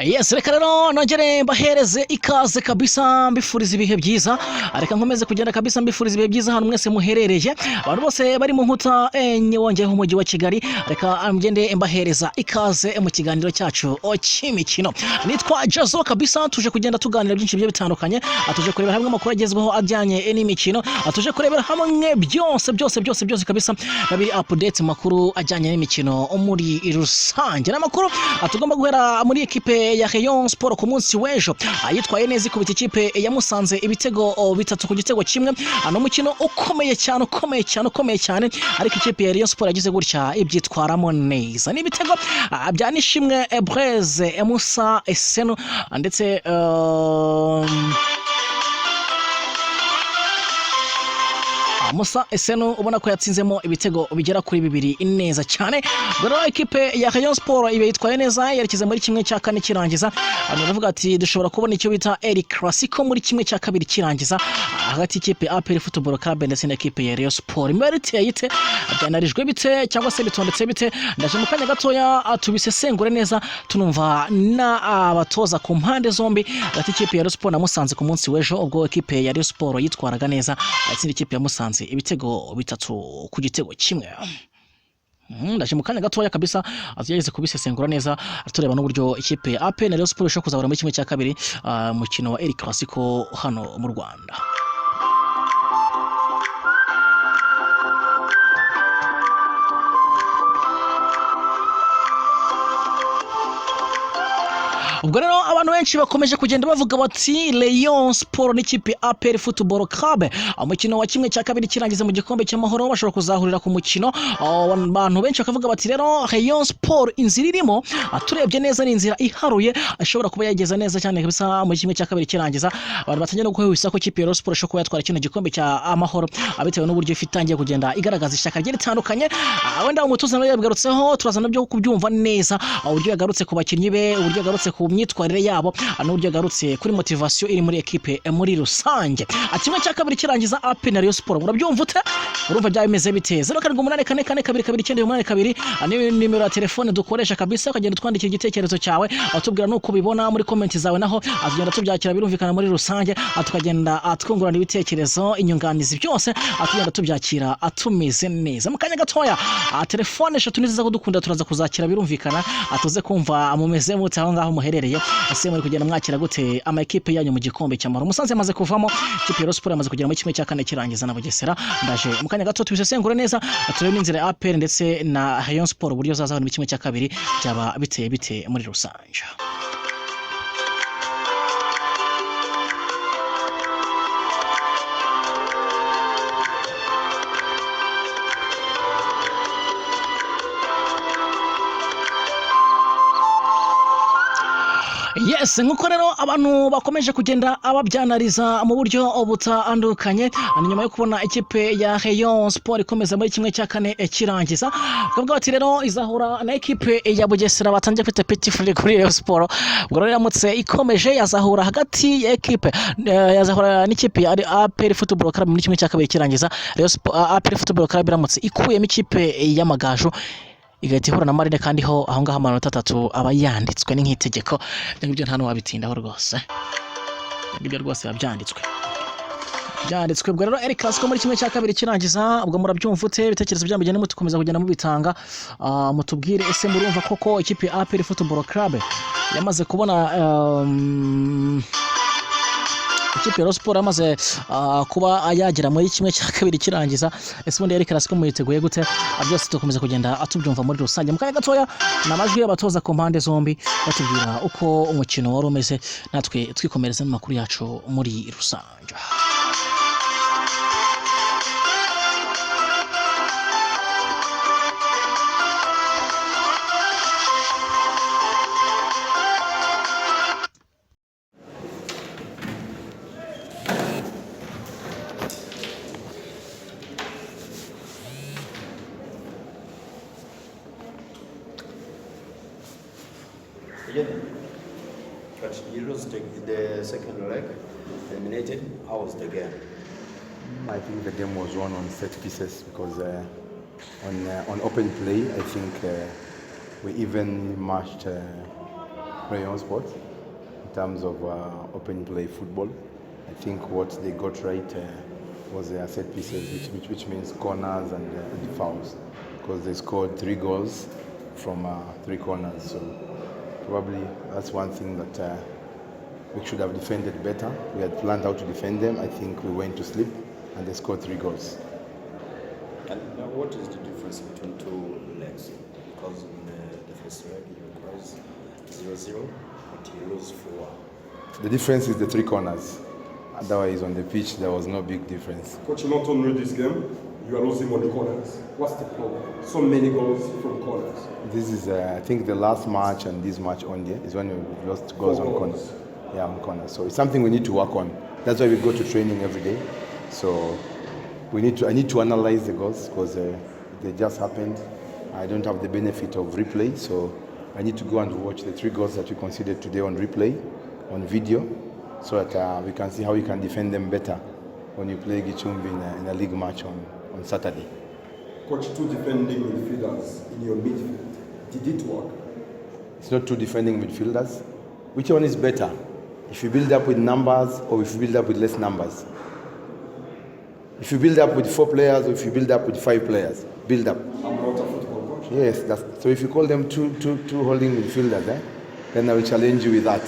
Yes, reka rero nongere mbahereze ikaze kabisa mbifuriza ibihe byiza. Reka nkomeze kugenda kabisa mbifuriza ibihe byiza hano mwese muherereye. Abantu bose bari mu nkuta enye wongeyeho umujyi wa Kigali. Reka ngende mbahereza ikaze mu kiganiro cyacu cy'imikino. Nitwa Jazo kabisa, tuje kugenda tuganira byinshi bigiye bitandukanye. Atuje kurebera hamwe amakuru agezweho ajyanye n'imikino. Atuje kurebera hamwe byose kabisa nabiri update makuru ajyanye n'imikino muri rusange. N'amakuru atugomba guhera muri ekipe ya Rayon Sport ku munsi w'ejo yitwaye neza ikubita ikipe yamusanze ibitego bitatu ku gitego kimwe. Ano mukino ukomeye cyane ariko ikipe ya Rayon Sport yagize gutya ibyitwaramo neza. Ni ibitego bya Nishimwe Ebreze Musa Esenu ndetse Musa Esenu ubona ko yatsinzemo ibitego bigera kuri bibiri neza cyane. Rero ekipe ya Rayon Sport ibe yitwaye neza yerekeza muri kimwe cya kane kirangiza. Baravuga ati dushobora kubona icyo bita El Clasico muri kimwe cya kabiri kirangiza hagati y'ikipe APR Football Club ndetse na ekipe ya Rayon Sport. Merite yite byanarijwe bite cyangwa se bitondetse bite, ndaje mu kanya gatoya tubisesengure neza tunumva na abatoza ku mpande zombi hagati y'ikipe ya Rayon Sport na Musanze ku munsi w'ejo ubwo ekipe ya Rayon Sport yitwaraga neza atsinda ikipe ya Musanze ibitego bitatu ku gitego kimwe. Ndaje mu kanya gatoya kabisa azigeze kubisesengura neza tureba n'uburyo ikipe ya APR na Rayon Sport ishobora kuzabura muri kimwe cya kabiri mukino wa El Clasico hano mu Rwanda. Ubwo rero abantu benshi bakomeje kugenda bavuga bati Rayon Sport n'ikipe APR Football Club umukino wa kimwe cya kabiri kirangiza mu gikombe cy'amahoro bashobora kuzahurira ku mukino. Abantu benshi bakavuga bati rero Rayon Sport inzira irimo aturebye neza ni inzira iharuye ashobora kuba yageza neza cyane kabisa mu kimwe cya kabiri kirangiza. Abantu batangiye no guhwisa ko ikipe ya Rayon Sport ishobora kuba yatwara kino gikombe cya amahoro abitewe n'uburyo ifitangiye kugenda igaragaza ishyaka rye ritandukanye. Wenda Umutoza nawe yabigarutseho turaza nabyo kubyumva neza uburyo yagarutse ku bakinnyi be, uburyo yagarutse ku myitwarire yabo n'uburyo yagarutse kuri motivation iri muri ekipe muri rusange. Kimwe cya kabiri kirangiza APR na Rayon Sport urabyumva ute? Urumva byabimeze biteze 07844292 ni nimero ya telefone dukoresha kabisa ukagenda twandikira igitekerezo cyawe atubwira nuko ubibona muri comment zawe naho azigenda tubyakira birumvikana muri rusange tukagenda twungurana ibitekerezo inyunganizi byose atugenda tubyakira atumize neza. Mu kanya gatoya telefone eshatu niziza kudukunda turaza kuzakira birumvikana atuze kumva amumeze mute aho ngaho muherereye ese muri kugenda mwakira gute ama ekipe yanyu mu gikombe cy'amahoro. Musanze yamaze kuvamo ikipe ya Rayon Sport yamaze kugera mu kimwe cya kane kirangiza na Bugesera. Ndaje mu kanya gato tubisesengure neza turebe n'inzira ya APR ndetse na Rayon Sport uburyo zazaho mu kimwe cya kabiri byaba biteye bite muri rusange. Yes, nkuko rero abantu bakomeje kugenda ababyanariza mu buryo butandukanye nyuma yo kubona ikipe ya Rayon Sport ikomeza muri kimwe cya kane kirangiza. Ubwo bati rero izahura na ekipe ya Bugesera batangiye kwita Petit Frere kuri Rayon Sport. Ubwo rero yamutse ikomeje yazahura hagati ya ekipe yazahura n'ikipe ya APR Football Club muri kimwe cya kabiri kirangiza. Rayon Sport APR Football Club iramutse ikuyemo ikipe y'Amagaju igahita ihura na Marine kandi aho ngaho amanota atatu aba yanditswe ni nk'itegeko. Ibyo nta n'uwabitindaho rwose, ibyo rwose byanditswe. Ubwo rero El Clasico muri kimwe cya kabiri kirangiza ubwo murabyumva ute ibitekerezo byanyu bigenda mutukomeza kugenda mubitanga mutubwire ese murumva koko ikipe ya APR Football Club yamaze kubona ikipe ya Rayon Sport yamaze kuba yagera muri kimwe cya kabiri kirangiza. Ese ubundi El Clasico muyiteguye gute? Byose tukomeza kugenda atubyumva muri rusange. Mu kanya gatoya namajwi y'abatoza ku mpande zombi batubwira uko umukino wari umeze natwe twikomereza mu makuru yacu muri rusange. But you lost the second leg, eliminated. How was the game? I think the game was won on set pieces because on open play, I think we even matched Rayon Sport in terms of open play football. I think what they got right was their set pieces, which means corners and fouls, because they scored 3 goals from 3 corners. So probably that's one thing that we should have defended better. We had planned how to defend them. I think we went to sleep and they scored 3 goals. And now what is the difference between 2 legs? Because in the first leg you cross 0-0, but you lose 4. The difference is the 3 corners. Otherwise, on the pitch, there was no big difference. Coach, not only this game, you are losing on the corners. What's the problem? So many goals from corners. This is, I think, the last match and this match only is when we lost goals on corners. Yeah, on corners. So it's something we need to work on. That's why we go to training every day. So I need to analyze the goals because they just happened. I don't have the benefit of replay, so I need to go and watch the 3 goals that we conceded today on replay, on video, so that we can see how we can defend them better when you play Gichumbi in a league match on Saturday. Coach, 2 defending midfielders in your midfield. Did it work? It's not 2 defending midfielders. Which one is better? If you build up with numbers or if you build up with less numbers? If you build up with 4 players or if you build up with 5 players? Build up. I'm not a football coach. Yes, so if you call them two holding midfielders, then I will challenge you with that.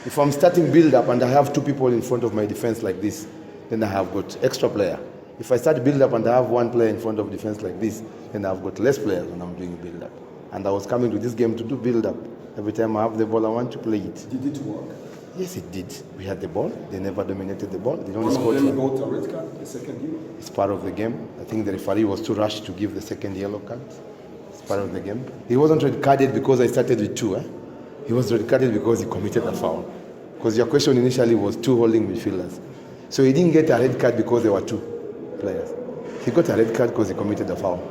If I'm starting build up and I have 2 people in front of my defense like this, then I have got extra player. If I start build up and I have 1 player in front of defense like this, then I've got less players when I'm doing build up. And I was coming to this game to do build up. Every time I have the ball, I want to play it. Did it work? Yes, it did. We had the ball. They never dominated the ball. They only One scored. of them got a red card, the second yellow. It's part of the game. I think the referee was too rushed to give the second yellow card. It's part of the game. He wasn't red carded because I started with 2. He was red carded because he committed a foul. Because your question initially was 2 holding midfielders. So he didn't get a red card because there were 2 players. He got a red card because he committed a foul.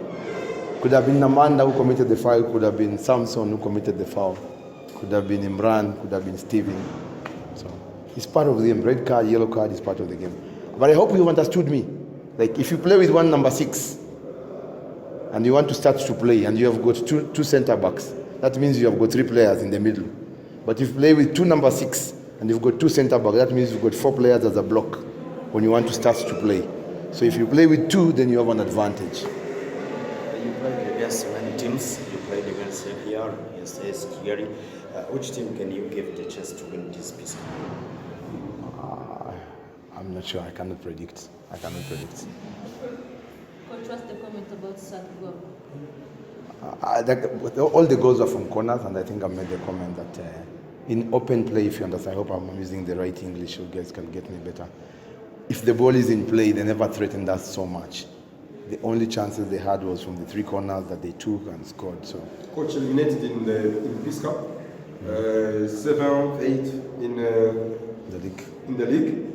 Could have been Amanda who committed the foul. Could have been Samson who committed the foul. Could have been Imran. Could have been Steven. So it's part of the game. Red card, yellow card is part of the game. But I hope you understood me. Like if you play with one number 6 and you want to start to play and you have got two center backs, that means you have got 3 players in the middle. But if you play with 2 number 6 and you've got 2 center backs, that means you've got 4 players as a block when you want to start to play. So if you play with 2, then you have an advantage. You played against many teams. You played against here, against Kigali. Which team can you give the chance to win this peace cup? I'm not sure. I cannot predict. Coach, what's the comment about third goal? All the goals are from corners, and I think I made the comment that in open play, if you understand, I hope I'm using the right English so you guys can get me better. If the ball is in play, they never threatened us so much. The only chances they had was from the 3 corners that they took and scored. So, Coach, eliminated in the Peace Cup, 7th, 8th in the league. the league.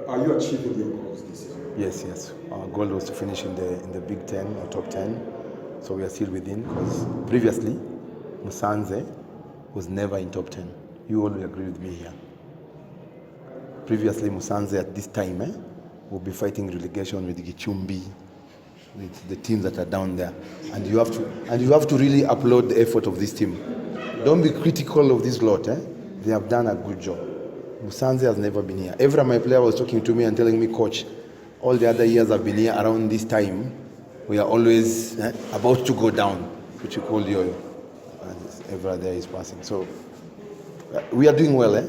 Are you achieving your goals this year? Yes. Our goal was to finish in the Big 10 or top 10. So we are still within because previously Musanze was never in top 10. You all will agree with me here. Previously Musanze at this time will be fighting relegation with Gichumbi, with the teams that are down there. And you have to really applaud the effort of this team. Don't be critical of this lot. They have done a good job. Musanze has never been here. Every my player was talking to me and telling me, Coach, all the other years I've been here around this time, we are always about to go down, which you call yo-yo. Every day is passing. So we are doing well.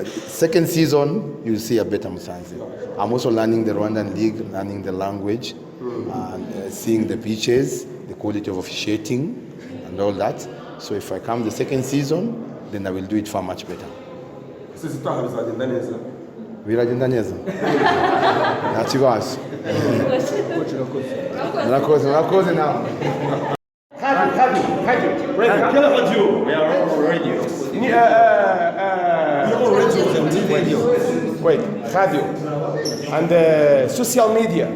Second season, you'll see a better Musanze. I'm also learning the Rwandan league, learning the language, and seeing the pitches, the quality of officiating, and all that. So if I come the second season, then I will do it far much better. Sisi taha bizagenda neza. Biragenda neza. Nta kibazo. Murakoze nawe. We are on radio. Wait, radio and social media.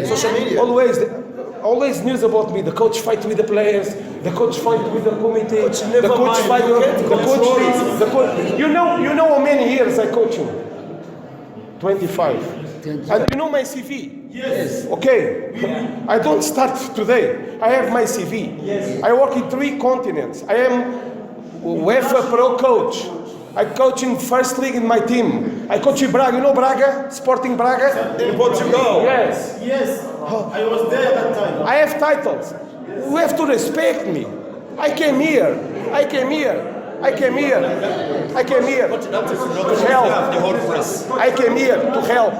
Social media. Always news about me. The coach fight with the players. The coach fight with the committee. The coach fight with the coach. You know how many years I coach him? 25. And you know my CV? Yes. Okay. I don't start today. I have my CV. Yes. I work in 3 continents. I am UEFA Pro coach. I coach in first league in my team. I coach in Braga. You know Braga? Sporting Braga? In Portugal. Yes. Yes, I was there at that time. I have titles. You have to respect me. I came here. I came here. I came here. I came here to help. The whole press. I came here to help.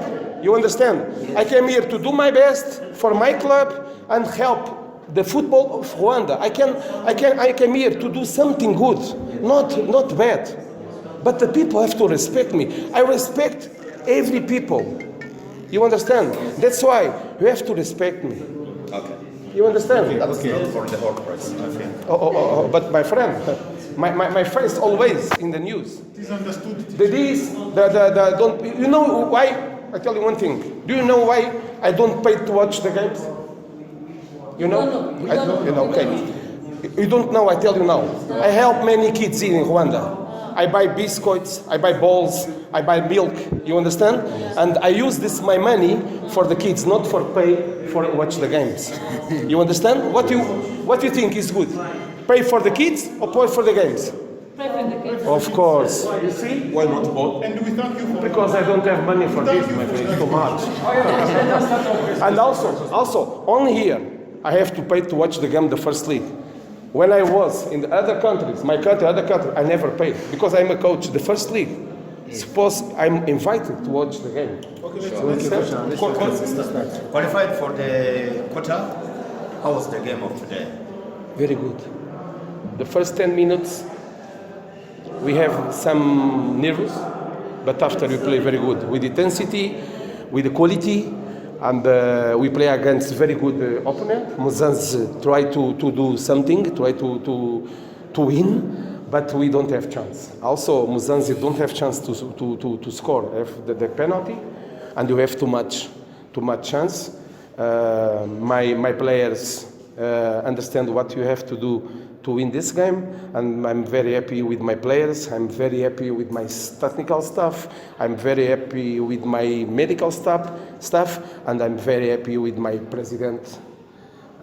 You understand? I came here to do my best for my club and help the football of Rwanda. I came here to do something good, not bad. But the people have to respect me. I respect every people. You understand? That's why you have to respect me. Okay. You understand? That was not for the whole press. Okay. But my friend, my friend is always in the news. It is understood. Don't, you know why? I tell you one thing. Do you know why I don't pay to watch the games? You know? You know, okay. You don't know, I tell you now. I help many kids in Rwanda. I buy biscuits, I buy balls, I buy milk, you understand? And I use this my money for the kids, not for pay for watch the games. You understand? What you think is good? Pay for the kids or pay for the games? Pray for the kids. Of course. You see? Why not both? And we thank you for Because I don't have money for this, my friend, too much. And also, only here, I have to pay to watch the game, the first league. When I was in the other countries, other country, I never paid because I'm a coach, the first league. Suppose I'm invited to watch the game. Qualified for the quota. How was the game of today? Very good. The first 10 minutes, we have some nervous, but after we play very good with intensity, with the quality, and we play against very good opponent. Muzans try to do something, try to win, but we don't have chance. Also, Muzans don't have chance to score. Have the penalty, and you have too much chance. My players understand what you have to do to win this game, and I'm very happy with my players. I'm very happy with my technical staff. I'm very happy with my medical staff, and I'm very happy with my president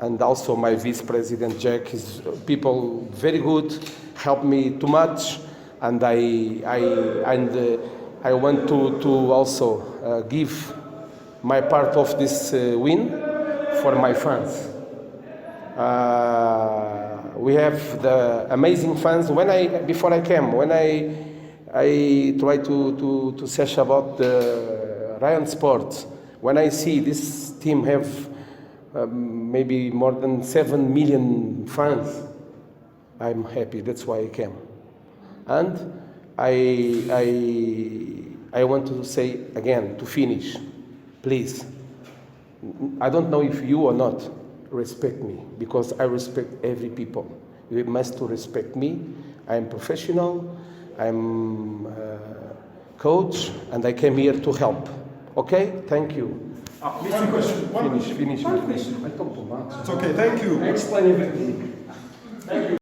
and also my vice president Jack. Is people very good, help me too much, and I want to also give my part of this win for my fans. We have the amazing fans. Before I came, when I try to search about the Rayon sports, when I see this team have maybe more than 7 million fans, I'm happy. That's why I came. And I want to say again, to finish, please, I don't know if you or not respect me, because I respect every people. You must to respect me. I'm professional, I'm coach, and I came here to help. Okay? Thank you. One question. Finish. It's okay, thank you. Explain everything.